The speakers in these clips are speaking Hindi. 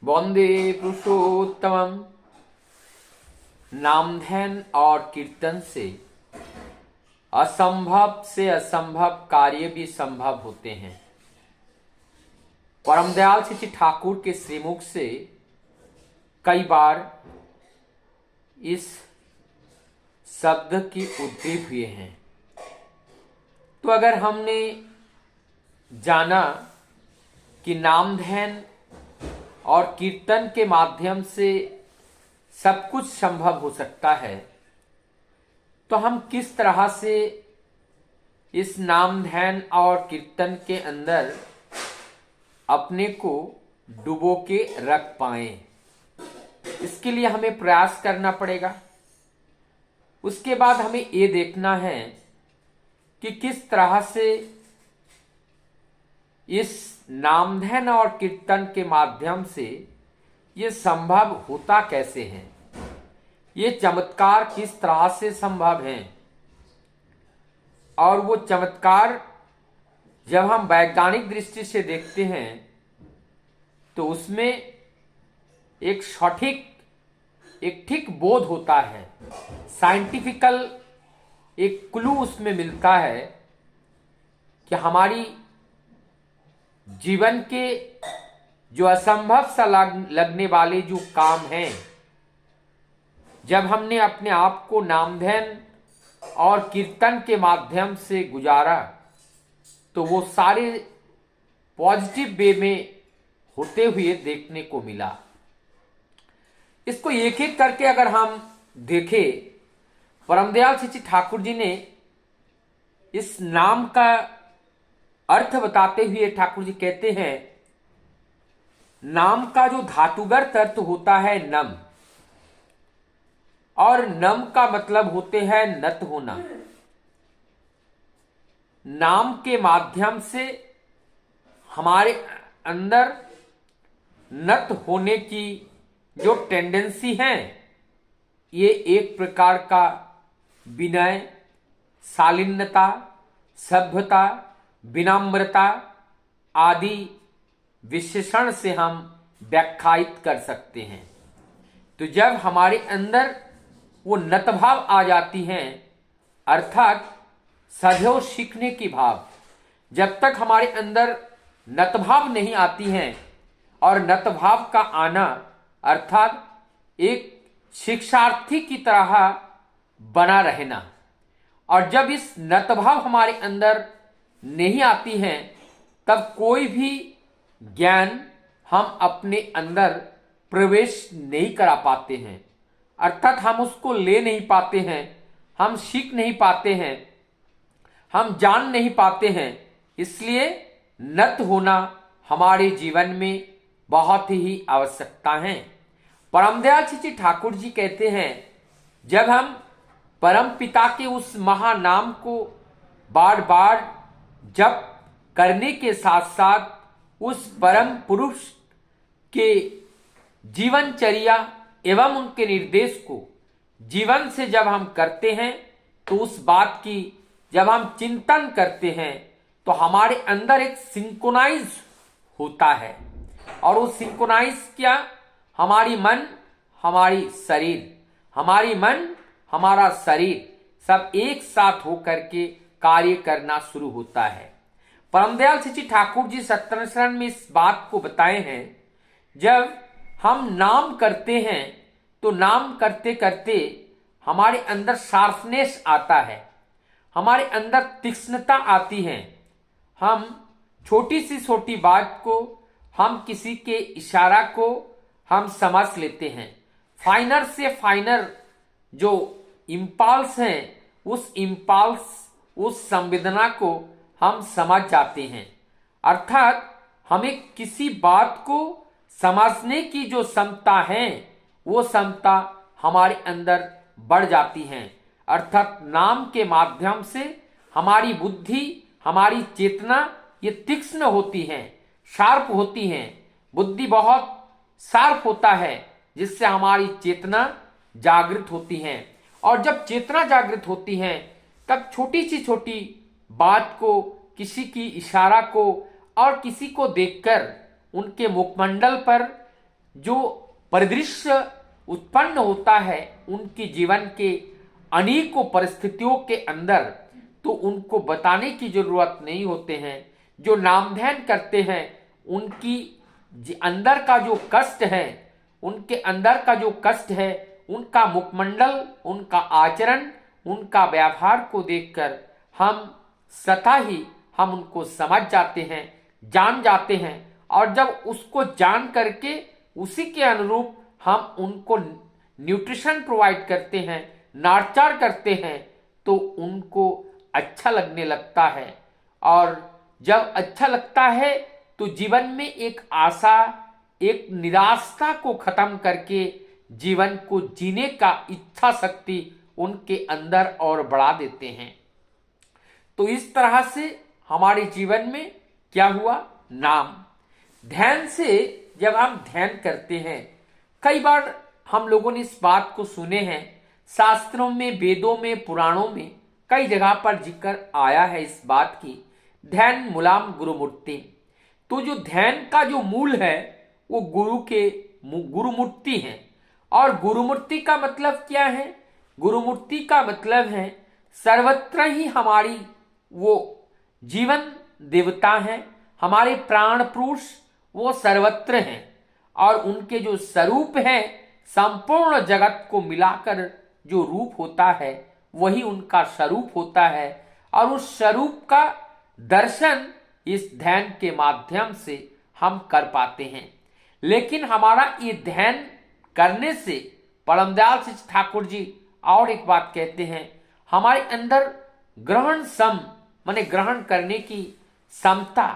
वंदे पुरुषोत्तमम। नाम ध्यान और कीर्तन से असंभव कार्य भी संभव होते हैं। परम दयाल श्री ठाकुर के श्रीमुख से कई बार इस शब्द की उद्धृत हुए हैं। तो अगर हमने जाना कि नाम ध्यान और कीर्तन के माध्यम से सब कुछ संभव हो सकता है, तो हम किस तरह से इस नाम ध्यान और कीर्तन के अंदर अपने को डुबो के रख पाएं, इसके लिए हमें प्रयास करना पड़ेगा। उसके बाद हमें ये देखना है कि किस तरह से इस नाम ध्यान और कीर्तन के माध्यम से ये संभव होता कैसे है, ये चमत्कार किस तरह से संभव है। और वो चमत्कार जब हम वैज्ञानिक दृष्टि से देखते हैं तो उसमें एक ठीक बोध होता है, साइंटिफिकल एक क्लू उसमें मिलता है कि हमारी जीवन के जो असंभव सा लगने वाले जो काम हैं, जब हमने अपने आप को नाम ध्यान और कीर्तन के माध्यम से गुजारा तो वो सारे पॉजिटिव वे में होते हुए देखने को मिला। इसको एक एक करके अगर हम देखें, परमदयाल श्री ठाकुर जी ने इस नाम का अर्थ बताते हुए ठाकुर जी कहते हैं, नाम का जो धातुगत अर्थ होता है नम, और नम का मतलब होते हैं नत होना। नाम के माध्यम से हमारे अंदर नत होने की जो टेंडेंसी है, ये एक प्रकार का विनय, शालीनता, सभ्यता, विनम्रता आदि विशेषण से हम व्याख्यायित कर सकते हैं। तो जब हमारे अंदर वो नतभाव आ जाती हैं, अर्थात सदैव सीखने की भाव, जब तक हमारे अंदर नतभाव नहीं आती हैं, और नतभाव का आना अर्थात एक शिक्षार्थी की तरह बना रहना, और जब इस नतभाव हमारे अंदर नहीं आती हैं, तब कोई भी ज्ञान हम अपने अंदर प्रवेश नहीं करा पाते हैं, अर्थात हम उसको ले नहीं पाते हैं, हम सीख नहीं पाते हैं, हम जान नहीं पाते हैं। इसलिए नत होना हमारे जीवन में बहुत ही आवश्यकता है। परमदयाल श्री ठाकुर जी कहते हैं, जब हम परम पिता के उस महानाम को बार बार जप करने के साथ साथ उस परम पुरुष के जीवनचर्या एवं उनके निर्देश को जीवन से जब हम करते हैं, तो उस बात की जब हम चिंतन करते हैं तो हमारे अंदर एक सिंक्रोनाइज होता है। और वो सिंक्रोनाइज क्या, हमारी मन हमारी शरीर, हमारी मन हमारा शरीर सब एक साथ होकर के कार्य करना शुरू होता है। परमदयाल श्री ठाकुर जी सत्तर शरण में इस बात को बताए हैं, जब हम नाम करते हैं तो नाम करते करते हमारे अंदर शार्पनेस आता है, हमारे अंदर तीक्ष्णता आती है। हम छोटी सी छोटी बात को, हम किसी के इशारा को हम समझ लेते हैं। फाइनर से फाइनर जो इम्पल्स हैं, उस इम्पल्स, उस संवेदना को हम समझ जाते हैं। अर्थात हमें किसी बात को समझने की जो क्षमता है, वो क्षमता हमारे अंदर बढ़ जाती है। अर्थात नाम के माध्यम से हमारी बुद्धि, हमारी चेतना ये तीक्ष्ण होती है, शार्प होती है। बुद्धि बहुत शार्प होता है, जिससे हमारी चेतना जागृत होती है। और जब चेतना जागृत होती है, तब छोटी सी छोटी बात को, किसी की इशारा को और किसी को देखकर उनके मुखमंडल पर जो परिदृश्य उत्पन्न होता है उनके जीवन के अनेकों परिस्थितियों के अंदर, तो उनको बताने की जरूरत नहीं होते हैं। जो नाम ध्यान करते हैं उनकी अंदर का जो कष्ट है, उनके अंदर का जो कष्ट है, उनका मुखमंडल, उनका आचरण, उनका व्यवहार को देखकर हम स्वतः ही हम उनको समझ जाते हैं, जान जाते हैं। और जब उसको जान करके उसी के अनुरूप हम उनको न्यूट्रिशन प्रोवाइड करते हैं, नर्चर करते हैं, तो उनको अच्छा लगने लगता है। और जब अच्छा लगता है तो जीवन में एक आशा, एक निराशा को खत्म करके जीवन को जीने का इच्छा शक्ति उनके अंदर और बढ़ा देते हैं। तो इस तरह से हमारे जीवन में क्या हुआ, नाम ध्यान से जब हम ध्यान करते हैं, कई बार हम लोगों ने इस बात को सुने हैं, शास्त्रों में, वेदों में, पुराणों में कई जगह पर जिक्र आया है इस बात की, ध्यान मूलम गुरुमूर्ति। तो जो ध्यान का जो मूल है वो गुरुमूर्ति है। और गुरुमूर्ति का मतलब क्या है? गुरुमूर्ति का मतलब है सर्वत्र ही हमारी वो जीवन देवता हैं, हमारे प्राण पुरुष वो सर्वत्र हैं। और उनके जो स्वरूप है, संपूर्ण जगत को मिलाकर जो रूप होता है वही उनका स्वरूप होता है। और उस स्वरूप का दर्शन इस ध्यान के माध्यम से हम कर पाते हैं। लेकिन हमारा ये ध्यान करने से परमदयाल श्री ठाकुर जी और एक बात कहते हैं, हमारे अंदर ग्रहण सम माने ग्रहण करने की क्षमता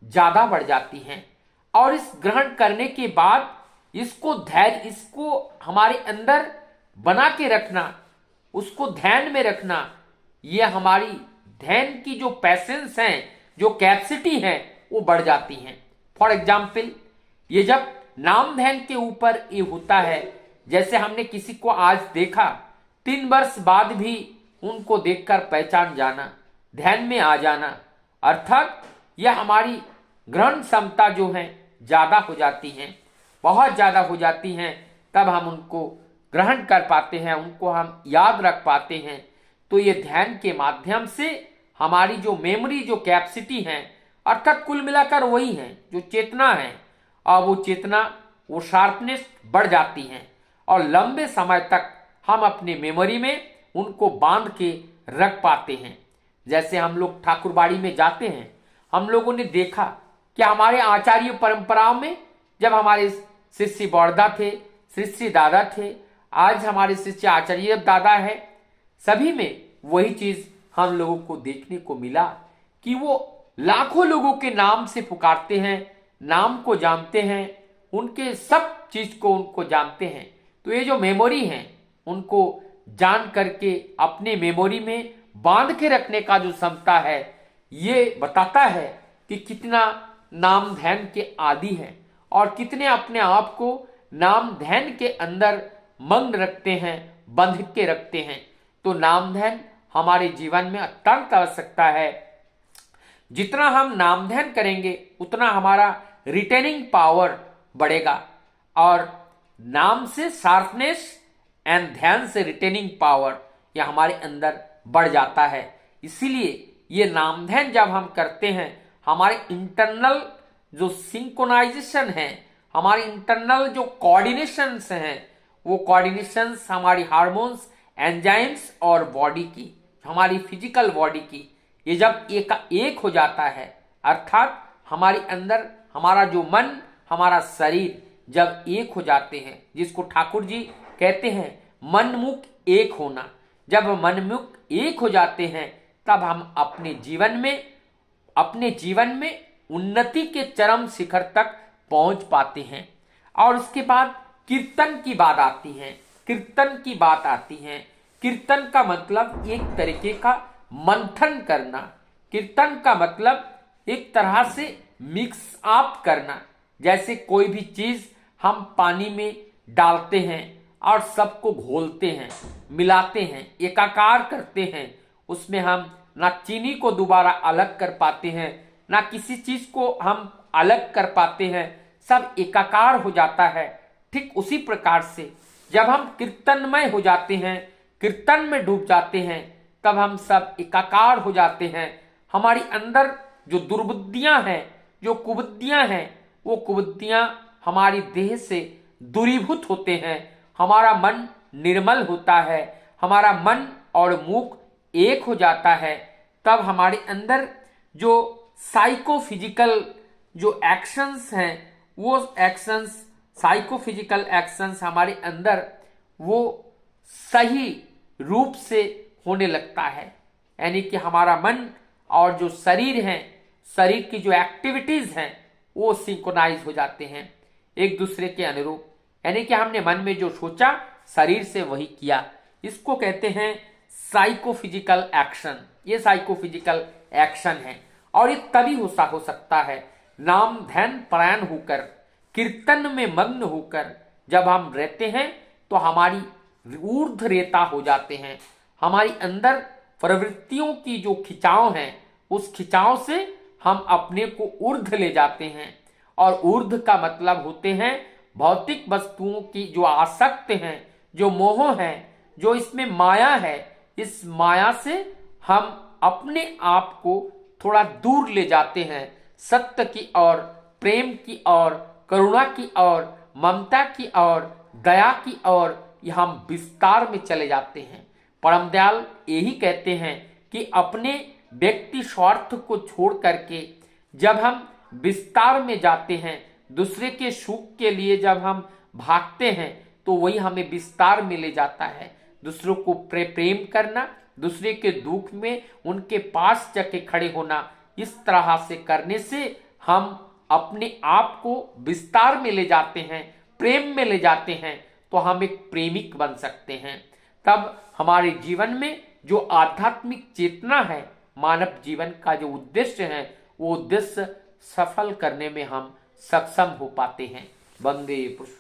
ज्यादा बढ़ जाती है। और इस ग्रहण करने के बाद इसको धैर्य, इसको हमारे अंदर बना के रखना, उसको ध्यान में रखना, यह हमारी ध्यान की जो पैसेंस है, जो कैपेसिटी है, वो बढ़ जाती है। फॉर एग्जाम्पल, ये जब नाम ध्यान के ऊपर ये होता है, जैसे हमने किसी को आज देखा, 3 वर्ष बाद भी उनको देखकर पहचान जाना, ध्यान में आ जाना, अर्थात यह हमारी ग्रहण क्षमता जो है ज्यादा हो जाती है, बहुत ज्यादा हो जाती है। तब हम उनको ग्रहण कर पाते हैं, उनको हम याद रख पाते हैं। तो ये ध्यान के माध्यम से हमारी जो मेमोरी, जो कैपेसिटी है, अर्थात कुल मिलाकर वही है जो चेतना है, और वो चेतना, वो शार्पनेस बढ़ जाती है। और लंबे समय तक हम अपने मेमोरी में उनको बांध के रख पाते हैं। जैसे हम लोग ठाकुरबाड़ी में जाते हैं, हम लोगों ने देखा कि हमारे आचार्य परंपराओं में, जब हमारे शिष्य बौरदा थे, शिष्य दादा थे, आज हमारे शिष्य आचार्य दादा है, सभी में वही चीज हम लोगों को देखने को मिला कि वो लाखों लोगों के नाम से पुकारते हैं, नाम को जानते हैं, उनके सब चीज को उनको जानते हैं। तो ये जो मेमोरी है, उनको जान करके अपने मेमोरी में बांध के रखने का जो क्षमता है, ये बताता है कि कितना नाम ध्यान के आदी है और कितने अपने आप को नाम ध्यान के अंदर मग्न रखते हैं, बंध के रखते हैं। तो नाम ध्यान हमारे जीवन में अत्यंत आवश्यकता है। जितना हम नाम ध्यान करेंगे उतना हमारा रिटेनिंग पावर बढ़ेगा। और नाम से शार्पनेस एंड ध्यान से रिटेनिंग पावर, यह हमारे अंदर बढ़ जाता है। इसीलिए ये नाम ध्यान जब हम करते हैं, हमारे इंटरनल जो सिंक्रोनाइजेशन है, हमारे इंटरनल जो कोऑर्डिनेशंस हैं, वो कोऑर्डिनेशंस हमारी हार्मोन्स, एंजाइम्स और बॉडी की, हमारी फिजिकल बॉडी की, ये जब एक हो जाता है, अर्थात हमारे अंदर हमारा जो मन, हमारा शरीर जब एक हो जाते हैं, जिसको ठाकुर जी कहते हैं मन मुख एक होना, जब मन मुख एक हो जाते हैं तब हम अपने जीवन में उन्नति के चरम शिखर तक पहुंच पाते हैं। और उसके बाद कीर्तन की बात आती है। कीर्तन का मतलब एक तरीके का मंथन करना। कीर्तन का मतलब एक तरह से मिक्स अप करना। जैसे कोई भी चीज हम पानी में डालते हैं और सबको घोलते हैं, मिलाते हैं, एकाकार करते हैं, उसमें हम ना चीनी को दोबारा अलग कर पाते हैं, ना किसी चीज को हम अलग कर पाते हैं, सब एकाकार हो जाता है। ठीक उसी प्रकार से जब हम कीर्तनमय हो जाते हैं, कीर्तन में डूब जाते हैं, तब हम सब एकाकार हो जाते हैं। हमारी अंदर जो दुर्बुद्धियां हैं, जो कुबुद्धियां हैं, वो कुबुद्धियां हमारी देह से दूरीभूत होते हैं। हमारा मन निर्मल होता है, हमारा मन और मुख एक हो जाता है। तब हमारे अंदर जो साइकोफिजिकल जो एक्शंस हैं, वो एक्शंस, साइकोफिजिकल एक्शंस हमारे अंदर वो सही रूप से होने लगता है। यानी कि हमारा मन और जो शरीर है, शरीर की जो एक्टिविटीज हैं, वो सिंक्रोनाइज हो जाते हैं एक दूसरे के अनुरूप। यानी कि हमने मन में जो सोचा, शरीर से वही किया। इसको कहते हैं साइकोफिजिकल एक्शन। ये साइकोफिजिकल एक्शन है और ये तभी हो सकता है नाम ध्यान परायण होकर, कीर्तन में मग्न होकर जब हम रहते हैं तो हमारी ऊर्ध्व रेता हो जाते हैं। हमारी अंदर प्रवृत्तियों की जो खिंचाव है, उस खिंचाव से हम अपने को ऊर्ध्व ले जाते हैं। और ऊर्ध्व का मतलब होते हैं भौतिक वस्तुओं की जो आसक्त हैं, जो मोह है, जो इसमें माया है। इस माया से हम अपने आप को थोड़ा दूर ले जाते हैं, सत्य की ओर, प्रेम की ओर, करुणा की ओर, ममता की ओर, दया की ओर हम विस्तार में चले जाते हैं। परम दयाल यही कहते हैं कि अपने व्यक्ति स्वार्थ को छोड़ करके जब हम विस्तार में जाते हैं, दूसरे के सुख के लिए जब हम भागते हैं, तो वही हमें विस्तार में ले जाता है। दूसरों को प्रेम करना, दूसरे के दुख में उनके पास जाके खड़े होना, इस तरह से करने से हम अपने आप को विस्तार में ले जाते हैं, प्रेम में ले जाते हैं, तो हम एक प्रेमिक बन सकते हैं। तब हमारे जीवन में जो आध्यात्मिक चेतना है, मानव जीवन का जो उद्देश्य है, वो उद्देश्य सफल करने में हम सक्षम हो पाते हैं। वंदे पुरुष।